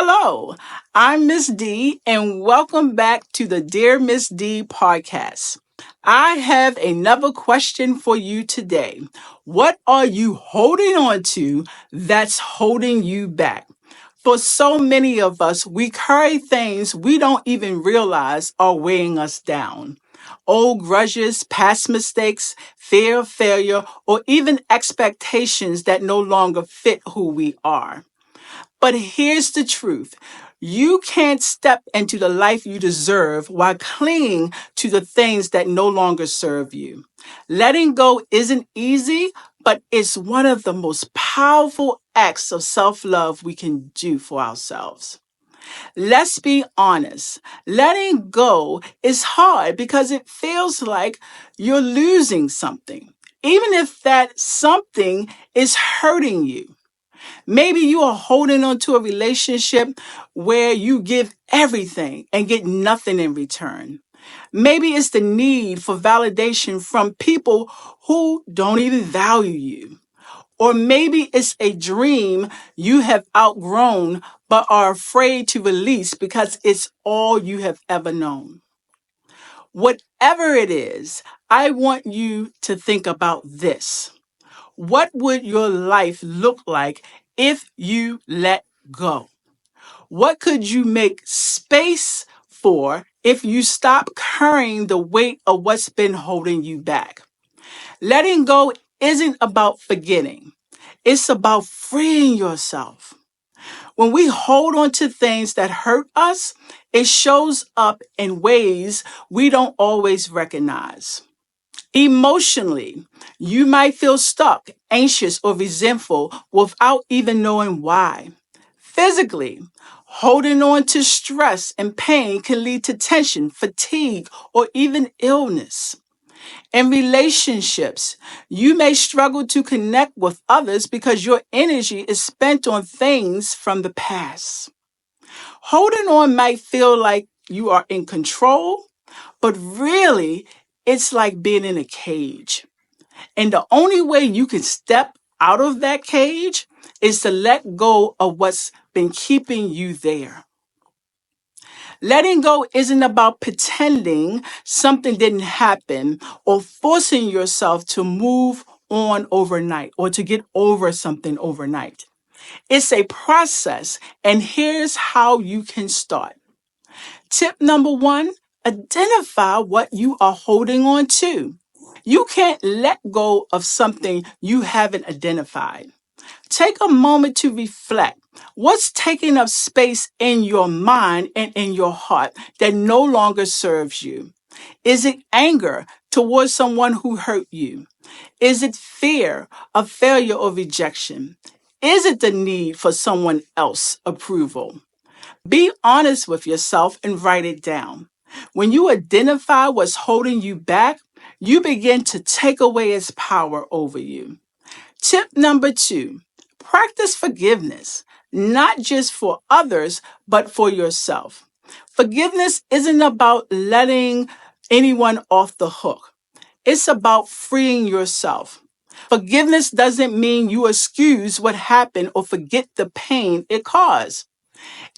Hello, I'm Miss D, and welcome back to the Dear Miss D podcast. I have another question for you today. What are you holding on to that's holding you back? For so many of us, we carry things we don't even realize are weighing us down. Old grudges, past mistakes, fear of failure, or even expectations that no longer fit who we are. But here's the truth. You can't step into the life you deserve while clinging to the things that no longer serve you. Letting go isn't easy, but it's one of the most powerful acts of self love we can do for ourselves. Let's be honest. Letting go is hard because it feels like you're losing something, even if that something is hurting you. Maybe you are holding on to a relationship where you give everything and get nothing in return. Maybe it's the need for validation from people who don't even value you. Or maybe it's a dream you have outgrown but are afraid to release because it's all you have ever known. Whatever it is, I want you to think about this. What would your life look like if you let go? What could you make space for if you stop carrying the weight of what's been holding you back? Letting go isn't about forgetting. It's about freeing yourself. When we hold on to things that hurt us, it shows up in ways we don't always recognize. Emotionally, you might feel stuck, anxious, or resentful without even knowing why. Physically, holding on to stress and pain can lead to tension, fatigue, or even illness. In relationships, you may struggle to connect with others because your energy is spent on things from the past. Holding on might feel like you are in control, but really, it's like being in a cage. And the only way you can step out of that cage is to let go of what's been keeping you there. Letting go isn't about pretending something didn't happen or forcing yourself to move on overnight or to get over something overnight. It's a process, and here's how you can start. Tip number one, identify what you are holding on to. You can't let go of something you haven't identified. Take a moment to reflect. What's taking up space in your mind and in your heart that no longer serves you? Is it anger towards someone who hurt you? Is it fear of failure or rejection? Is it the need for someone else's approval? Be honest with yourself and write it down. When you identify what's holding you back, you begin to take away its power over you. Tip number two, practice forgiveness, not just for others, but for yourself. Forgiveness isn't about letting anyone off the hook. It's about freeing yourself. Forgiveness doesn't mean you excuse what happened or forget the pain it caused.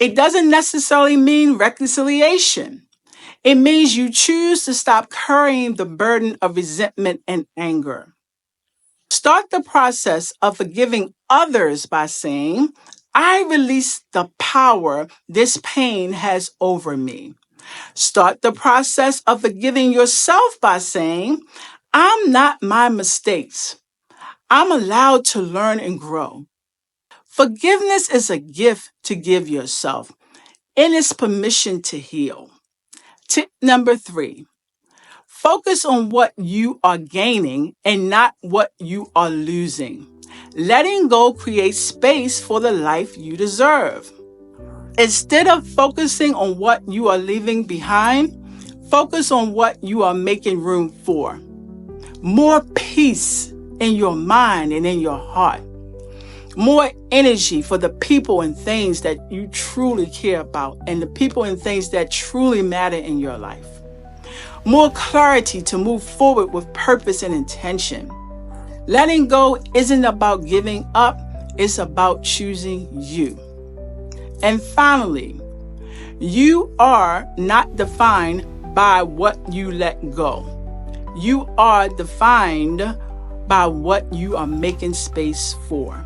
It doesn't necessarily mean reconciliation. It means you choose to stop carrying the burden of resentment and anger. Start the process of forgiving others by saying, I release the power this pain has over me. Start the process of forgiving yourself by saying, I'm not my mistakes. I'm allowed to learn and grow. Forgiveness is a gift to give yourself, and it's permission to heal. Tip number three, focus on what you are gaining and not what you are losing. Letting go creates space for the life you deserve. Instead of focusing on what you are leaving behind, focus on what you are making room for. More peace in your mind and in your heart. More energy for the people and things that you truly care about and the people and things that truly matter in your life. More clarity to move forward with purpose and intention. Letting go isn't about giving up, it's about choosing you. And finally, you are not defined by what you let go. You are defined by what you are making space for.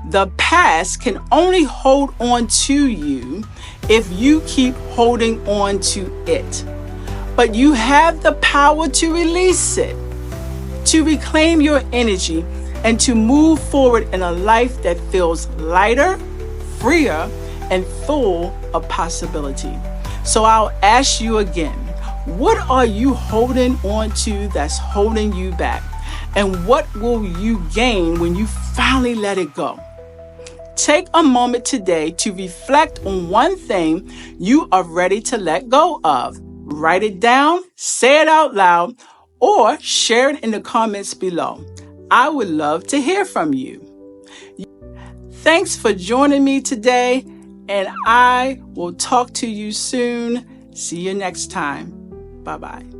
The past can only hold on to you if you keep holding on to it. But you have the power to release it, to reclaim your energy, and to move forward in a life that feels lighter, freer, and full of possibility. So I'll ask you again, what are you holding on to that's holding you back? And what will you gain when you finally let it go? Take a moment today to reflect on one thing you are ready to let go of. Write it down, say it out loud, or share it in the comments below. I would love to hear from you. Thanks for joining me today, and I will talk to you soon. See you next time. Bye-bye.